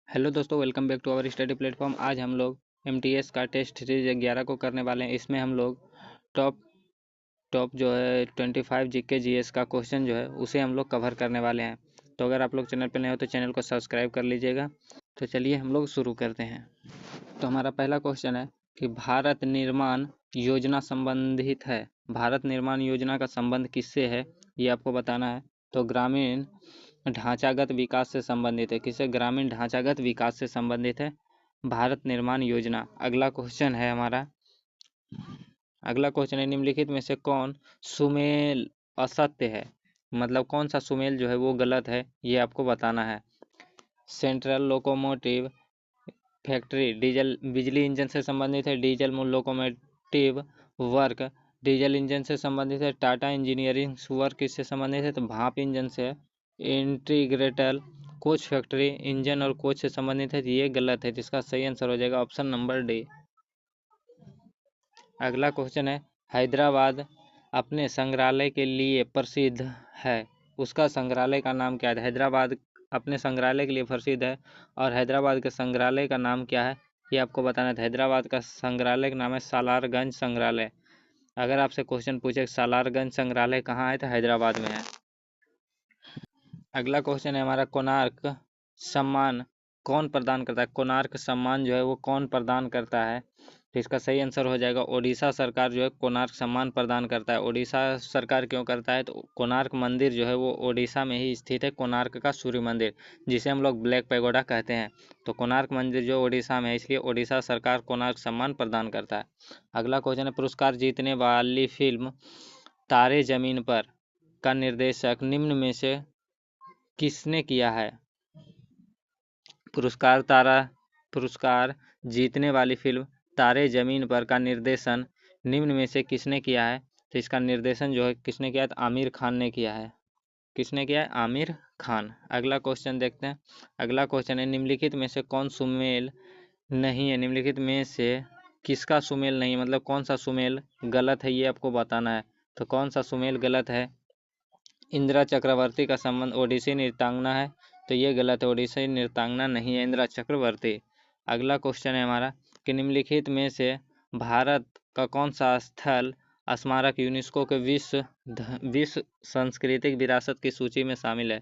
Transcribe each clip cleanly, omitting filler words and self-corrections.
Hello दोस्तों, welcome back to our study platform. आज हम लोग एमटीएस का टेस्ट सीरीज 11 को करने वाले हैं। इसमें हम लोग टॉप टॉप जो है 25 जीके जीएस का क्वेश्चन जो है उसे हम लोग कवर करने वाले हैं। तो अगर आप लोग चैनल पर नए हो तो चैनल को सब्सक्राइब कर लीजिएगा। तो चलिए हम लोग शुरू करते हैं। तो हमारा पहला क्वेश्चन है कि भारत निर्माण योजना संबंधित है। भारत निर्माण योजना का संबंध किससे है, ये आपको बताना है। तो ग्रामीण ढांचागत विकास से संबंधित है। किससे? ग्रामीण ढांचागत विकास से संबंधित है भारत निर्माण योजना। अगला क्वेश्चन है हमारा, अगला क्वेश्चन है निम्नलिखित में से कौन सुमेल असत्य है। मतलब कौन सा सुमेल जो है वो गलत है, ये आपको बताना है। सेंट्रल लोकोमोटिव फैक्ट्री डीजल बिजली इंजन से संबंधित है। Diesel locomotive work diesel engine से संबंधित है। टाटा इंजीनियरिंग वर्क किससे संबंधित है? तो भाप इंजन से। इंटीग्रेटेड कोच फैक्ट्री इंजन और कोच से संबंधित है, ये गलत है। जिसका सही आंसर हो जाएगा ऑप्शन नंबर डी। अगला क्वेश्चन है हैदराबाद अपने संग्रहालय के लिए प्रसिद्ध है। उसका संग्रहालय का नाम क्या है? हैदराबाद अपने संग्रहालय के लिए प्रसिद्ध है और हैदराबाद के संग्रहालय का नाम क्या है, ये आपको बताना है। हैदराबाद का संग्रहालय का नाम है सालारगंज संग्रहालय। अगर आपसे क्वेश्चन पूछे सालारगंज संग्रहालय कहाँ है, तो हैदराबाद में है। अगला क्वेश्चन है हमारा कोणार्क सम्मान कौन प्रदान करता है? कोणार्क सम्मान जो है वो कौन प्रदान करता है? तो इसका सही आंसर हो जाएगा ओडिशा सरकार जो है कोणार्क सम्मान प्रदान करता है। ओडिशा सरकार क्यों करता है? तो कोणार्क मंदिर जो है वो ओडिशा में ही स्थित है। कोणार्क का सूर्य मंदिर जिसे हम लोग ब्लैक पैगोडा कहते हैं। तो कोणार्क मंदिर जो ओडिशा में है, इसलिए ओडिशा सरकार कोणार्क सम्मान प्रदान करता है। अगला क्वेश्चन है पुरस्कार जीतने वाली फिल्म तारे जमीन पर का निर्देशक निम्न में से किसने किया है? पुरस्कार जीतने वाली फिल्म तारे जमीन पर का निर्देशन निम्न में से किसने किया है? तो इसका निर्देशन जो है किसने किया है? तो आमिर खान ने किया है। किसने किया है? आमिर खान। अगला क्वेश्चन देखते हैं। अगला क्वेश्चन है निम्नलिखित में से कौन सुमेल नहीं है? निम्नलिखित में से किसका सुमेल नहीं, मतलब कौन सा सुमेल गलत है, ये आपको बताना है। तो कौन सा सुमेल गलत है? इंदिरा चक्रवर्ती का संबंध ओडिसी नृत्यांगना है, तो ये गलत है। ओडिसी नृत्यांगना नहीं है इंदिरा चक्रवर्ती। अगला क्वेश्चन है हमारा कि निम्नलिखित में से भारत का कौन सा स्थल स्मारक यूनेस्को के विश्व सांस्कृतिक विरासत की सूची में शामिल है?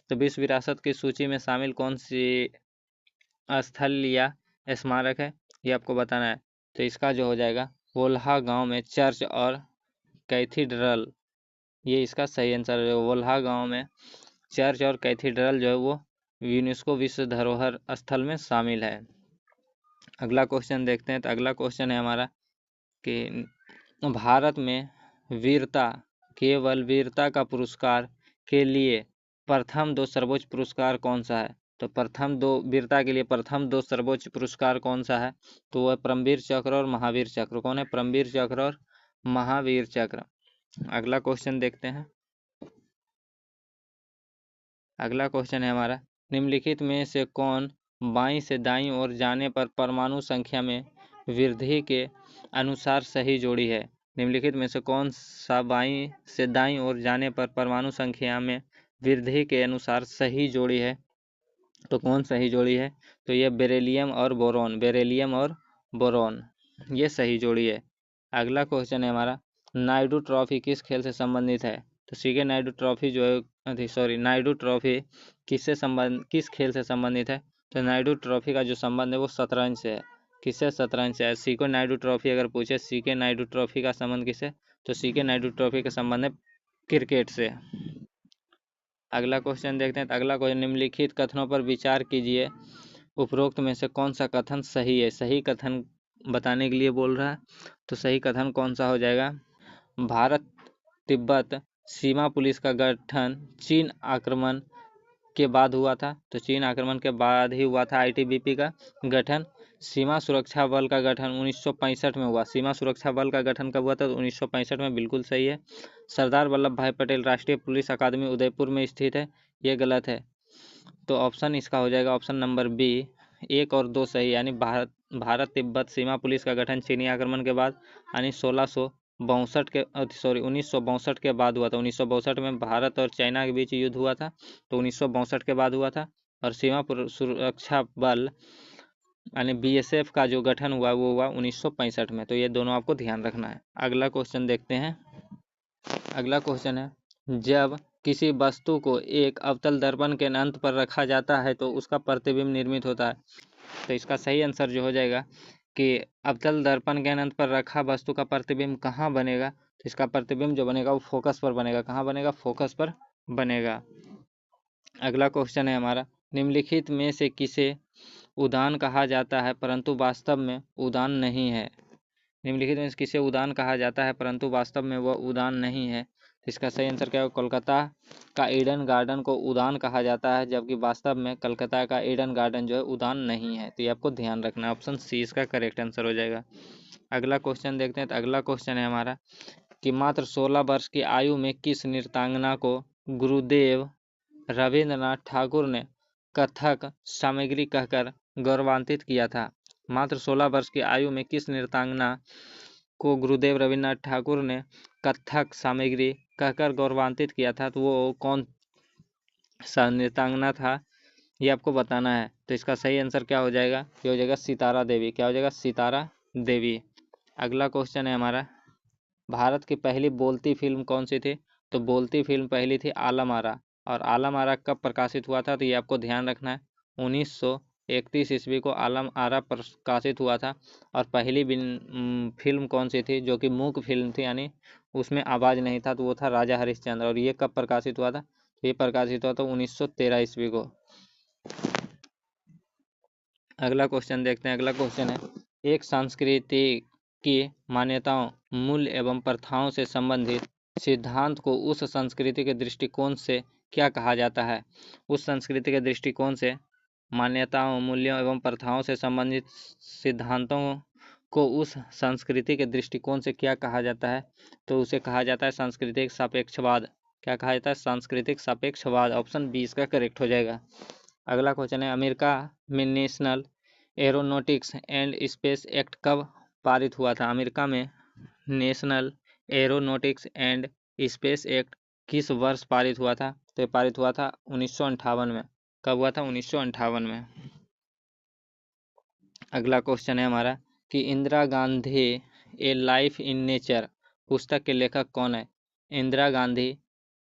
तो विश्व विरासत की सूची में शामिल कौन सी स्थल या स्मारक है, ये आपको बताना है। तो इसका जो हो जाएगा वोल्हा गांव में चर्च और कैथीड्रल, ये इसका सही आंसर है। वोल्हा गांव में चर्च और कैथीड्रल जो है वो यूनेस्को विश्व धरोहर स्थल में शामिल है। अगला क्वेश्चन देखते हैं। तो अगला क्वेश्चन है हमारा कि भारत में केवल वीरता का पुरस्कार के लिए प्रथम दो सर्वोच्च पुरस्कार कौन सा है? तो वीरता के लिए प्रथम दो सर्वोच्च पुरस्कार कौन सा है? तो वह परमवीर चक्र और महावीर चक्र। कौन है? परमवीर चक्र और महावीर चक्र। अगला क्वेश्चन देखते हैं। अगला क्वेश्चन है हमारा निम्नलिखित में से कौन बाईं से दाईं ओर जाने पर परमाणु संख्या में वृद्धि के अनुसार सही जोड़ी है? निम्नलिखित में से कौन सा बाईं से दाईं ओर जाने पर परमाणु संख्या में वृद्धि के अनुसार सही जोड़ी है? तो कौन सही जोड़ी है? तो ये बेरिलियम और बोरॉन, ये सही जोड़ी है। अगला क्वेश्चन है हमारा नायडू ट्रॉफी किस खेल से संबंधित है? तो सीके नायडू ट्रॉफी जो है नायडू ट्रॉफी किस खेल से संबंधित है? तो नायडू ट्रॉफी का जो संबंध है वो शतरंज से है। किससे? शतरंज से है। सीके नायडू ट्रॉफी अगर पूछे सीके नायडू ट्रॉफी का संबंध किससे? तो सीके नायडू ट्रॉफी का संबंध है क्रिकेट से। अगला क्वेश्चन देखते हैं। तो अगला क्वेश्चन निम्नलिखित कथनों पर विचार कीजिए, उपरोक्त में से कौन सा कथन सही है? सही कथन बताने के लिए बोल रहा है। तो सही कथन कौन सा हो जाएगा? भारत तिब्बत सीमा पुलिस का गठन चीन आक्रमण के बाद हुआ था। तो चीन आक्रमण के बाद ही हुआ था आईटीबीपी का गठन। सीमा सुरक्षा बल का गठन 1965 में हुआ। सीमा सुरक्षा बल का गठन कब हुआ था? तो 1965 में, बिल्कुल सही है। सरदार वल्लभ भाई पटेल राष्ट्रीय पुलिस अकादमी उदयपुर में स्थित है, ये गलत है। तो ऑप्शन इसका हो जाएगा ऑप्शन नंबर बी। 1 और 2 सही, यानी भारत तिब्बत सीमा पुलिस का गठन चीनी आक्रमण के बाद यानी 1962 के बाद हुआ था। 1962 में भारत और चाइना के बीच युद्ध हुआ था, तो 1962 के बाद हुआ था। और सीमा सुरक्षा बल यानी BSF का जो गठन हुआ वो हुआ 1965 में। तो ये दोनों आपको ध्यान रखना है। अगला क्वेश्चन देखते हैं। अगला क्वेश्चन है, जब किसी वस्तु को एक अवतल दर्पण के अंत पर रखा जाता है तो उसका प्रतिबिंब निर्मित होता है। तो इसका सही आंसर जो हो जाएगा कि अवतल दर्पण के अनंत पर रखा वस्तु का प्रतिबिंब कहाँ बनेगा, तो इसका प्रतिबिंब जो बनेगा वो फोकस पर बनेगा। कहाँ बनेगा? फोकस पर बनेगा। अगला क्वेश्चन है हमारा, निम्नलिखित में से किसे उदान कहा जाता है परंतु वास्तव में उदान नहीं है? निम्नलिखित में से किसे उदान कहा जाता है परंतु वास्तव में वह उदान नहीं है? इसका सही आंसर क्या है? कोलकाता का ईडन गार्डन को उदान कहा जाता है, जबकि वास्तव में कलकत्ता का ईडन गार्डन जो है उदान नहीं है। तो ये आपको ध्यान रखना है। ऑप्शन सी इसका करेक्ट आंसर हो जाएगा। अगला क्वेश्चन देखते हैं। तो अगला क्वेश्चन है हमारा कि मात्र 16 वर्ष की आयु में किस नृत्यांगना को गुरुदेव रविंद्रनाथ ठाकुर ने कथक सामग्री कहकर गौरवान्वित किया था? मात्र 16 वर्ष की आयु में किस नृत्यांगना को गुरुदेव रविन्द्रनाथ ठाकुर ने कथक सामग्री कहकर गौरवान्वित किया था? तो वो कौन सा नृत्यांगना था, ये आपको बताना है। तो इसका सही आंसर क्या हो जाएगा? ये हो जाएगा सितारा देवी। क्या हो जाएगा? सितारा देवी। अगला क्वेश्चन है हमारा, भारत की पहली बोलती फिल्म कौन सी थी? तो बोलती फिल्म पहली थी आलम आरा। और आलम आरा कब प्रकाशित हुआ था? तो ये आपको ध्यान रखना है। 1931 ईस्वी को आलम आरा प्रकाशित हुआ था। और पहली फिल्म कौन सी थी जो कि मूक फिल्म थी, यानी उसमें आवाज़ नहीं था, तो वो था राजा हरिश्चंद्र। और ये कब प्रकाशित हुआ था? ये प्रकाशित हुआ था 1913 ईस्वी को। अगला क्वेश्चन देखते हैं। अगला क्वेश्चन है, एक संस्कृति की मान्यताओं, मूल्य एवं प्रथाओं से संबंधित सिद्धांत को उस संस्कृति के दृष्टिकोण से क्या कहा जाता है? उस संस्कृति के दृष्टिकोण से मान्यताओं, मूल्यों एवं प्रथाओं से संबंधित सिद्धांतों को उस संस्कृति के दृष्टिकोण से क्या कहा जाता है? तो उसे कहा जाता है सांस्कृतिक सापेक्षवाद। क्या कहा जाता है? सांस्कृतिक सापेक्षवाद। ऑप्शन बी इसका करेक्ट हो जाएगा। अगला क्वेश्चन है, अमेरिका में national aeronautics and space act कब पारित हुआ था? अमेरिका में national aeronautics and space act किस वर्ष पारित हुआ था? तो ये पारित हुआ था 1958 में। कब हुआ था? 1958 में। अगला क्वेश्चन है हमारा कि इंदिरा गांधी ए लाइफ इन नेचर पुस्तक के लेखक कौन है? इंदिरा गांधी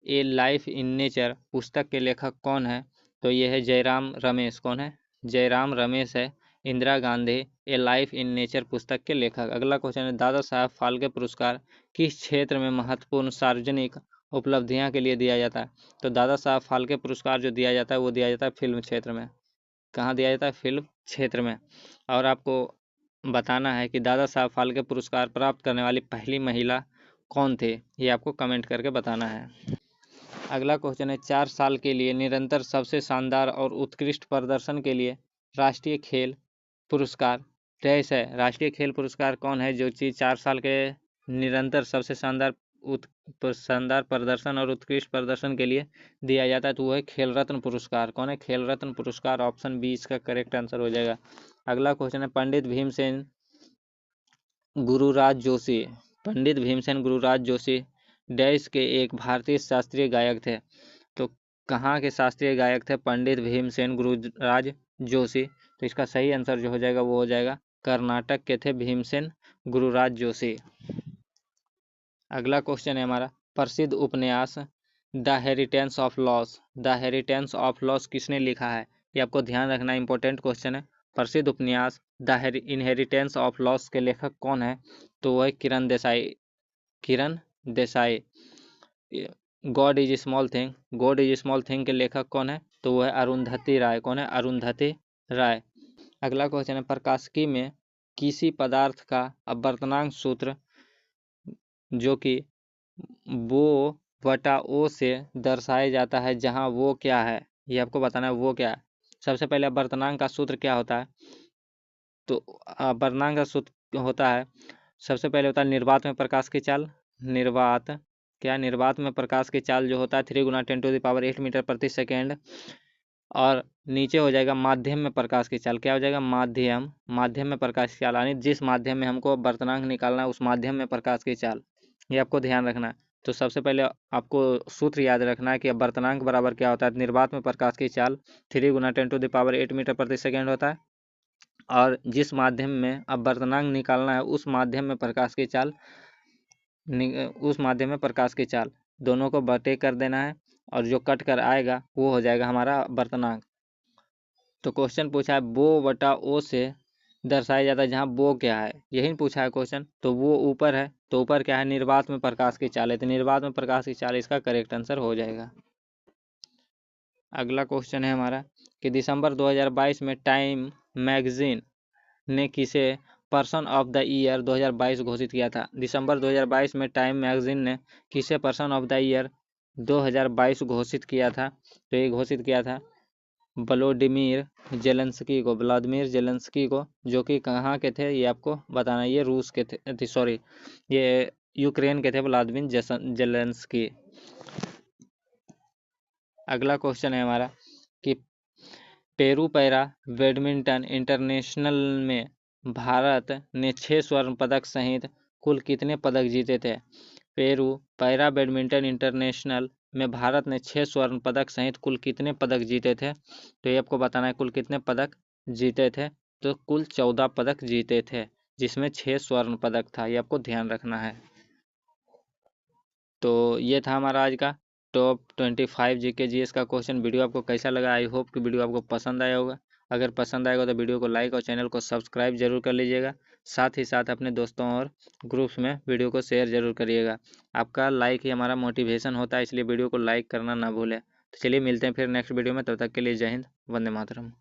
ए लाइफ इन नेचर पुस्तक के लेखक कौन है? तो ये है जयराम रमेश। कौन है? जयराम रमेश है इंदिरा गांधी ए लाइफ इन नेचर पुस्तक के लेखक। अगला क्वेश्चन है, दादा साहब फाल्के पुरस्कार किस क्षेत्र में महत्वपूर्ण सार्वजनिक उपलब्धियां के लिए दिया जाता है? तो दादा साहब फाल्के पुरस्कार जो दिया जाता है वो दिया जाता है फिल्म क्षेत्र में। कहाँ दिया जाता है? फिल्म क्षेत्र में। और आपको बताना है कि दादा साहब फाल्के पुरस्कार प्राप्त करने वाली पहली महिला कौन थे, ये आपको कमेंट करके बताना है। अगला क्वेश्चन है, 4 साल के लिए निरंतर सबसे शानदार और उत्कृष्ट प्रदर्शन के लिए राष्ट्रीय खेल पुरस्कार डैश है? राष्ट्रीय खेल पुरस्कार कौन है जो चीज़ 4 साल के निरंतर सबसे शानदार प्रदर्शन और उत्कृष्ट प्रदर्शन के लिए दिया जाता है? तो वो है खेल रत्न पुरस्कार। कौन है? खेल रत्न पुरस्कार। ऑप्शन बी इसका करेक्ट आंसर हो जाएगा। अगला क्वेश्चन है, पंडित भीमसेन गुरुराज जोशी। पंडित भीमसेन गुरुराज जोशी डैश के एक भारतीय शास्त्रीय गायक थे। तो कहाँ के शास्त्रीय गायक थे पंडित भीमसेन गुरुराज जोशी? तो इसका सही आंसर जो हो जाएगा वो हो जाएगा कर्नाटक के थे भीमसेन गुरुराज जोशी। अगला क्वेश्चन है हमारा, प्रसिद्ध उपन्यास the heritage of loss. The heritage of loss किसने लिखा है? ये आपको ध्यान रखना, इंपॉर्टेंट क्वेश्चन है। प्रसिद्ध उपन्यास द इनहेरिटेंस ऑफ लॉस के लेखक कौन है? तो वह है Kiran Desai. Kiran Desai. God is small thing, God is small thing के लेखक कौन है? तो वो है अरुंधति राय। कौन है? अरुंधति राय। अगला क्वेश्चन है, प्रकाशिकी में किसी पदार्थ का अपवर्तनांक सूत्र जो कि वो बटा ओ से दर्शाया जाता है, जहां वो क्या है, ये आपको बताना है वो क्या है। सबसे पहले अपवर्तनांक का सूत्र क्या होता है? तो अपवर्तनांक का सूत्र होता है, सबसे पहले होता है निर्वात में प्रकाश की चाल। निर्वात निर्वात में प्रकाश की चाल जो होता है 3 × 10⁸ मीटर प्रति सेकेंड। और नीचे हो जाएगा माध्यम में प्रकाश की चाल। क्या हो जाएगा? माध्यम में प्रकाश की चाल, यानी जिस माध्यम में हमको अपवर्तनांक निकालना है उस माध्यम में प्रकाश की चाल। ये आपको ध्यान रखना है। तो सबसे पहले आपको सूत्र याद रखना है कि अपवर्तनांक बराबर क्या होता है। निर्वात में प्रकाश की चाल 3 × 10⁸ मीटर प्रति सेकेंड होता है, और जिस माध्यम में अपवर्तनांक निकालना है उस माध्यम में प्रकाश की चाल दोनों को बटे कर देना है, और जो कट कर आएगा वो हो जाएगा हमारा अपवर्तनांक। तो क्वेश्चन पूछा है बो बटा ओ से दर्शाया जाता है, जहाँ बो क्या है यही पूछा है क्वेश्चन। तो वो ऊपर है, तो ऊपर क्या है, निर्वात में प्रकाश की चाल है, तो निर्वात में प्रकाश की चाल इसका करेक्ट आंसर हो जाएगा। अगला क्वेश्चन है हमारा कि दिसंबर 2022 में टाइम मैगजीन ने किसे पर्सन ऑफ द ईयर 2022 घोषित किया था। दिसंबर 2022 में टाइम मैगजीन ने किसे पर्सन ऑफ द ईयर 2022 घोषित किया था। तो ये घोषित किया था व्लादिमीर जेलेंस्की को, जो कि कहाँ के थे ये आपको बताना। ये रूस के थे, सॉरी ये यूक्रेन के थे व्लादिमीर जेलेंस्की। अगला क्वेश्चन है हमारा कि पेरू पैरा बैडमिंटन इंटरनेशनल में भारत ने 6 स्वर्ण पदक सहित कुल कितने पदक जीते थे। पेरू पैरा बैडमिंटन इंटरनेशनल में भारत ने 6 स्वर्ण पदक सहित कुल कितने पदक जीते थे। तो ये आपको बताना है कुल कितने पदक जीते थे। तो कुल 14 पदक जीते थे, जिसमें 6 स्वर्ण पदक था, ये आपको ध्यान रखना है। तो ये था हमारा आज का टॉप 25 जीके जीएस का क्वेश्चन। वीडियो आपको कैसा लगा, आई होप कि वीडियो आपको पसंद आया होगा। अगर पसंद आएगा तो वीडियो को लाइक और चैनल को सब्सक्राइब जरूर कर लीजिएगा। साथ ही साथ अपने दोस्तों और ग्रुप्स में वीडियो को शेयर जरूर करिएगा। आपका लाइक ही हमारा मोटिवेशन होता है, इसलिए वीडियो को लाइक करना ना भूलें। तो चलिए मिलते हैं फिर नेक्स्ट वीडियो में, तब तक के लिए जय हिंद, वंदे मातरम।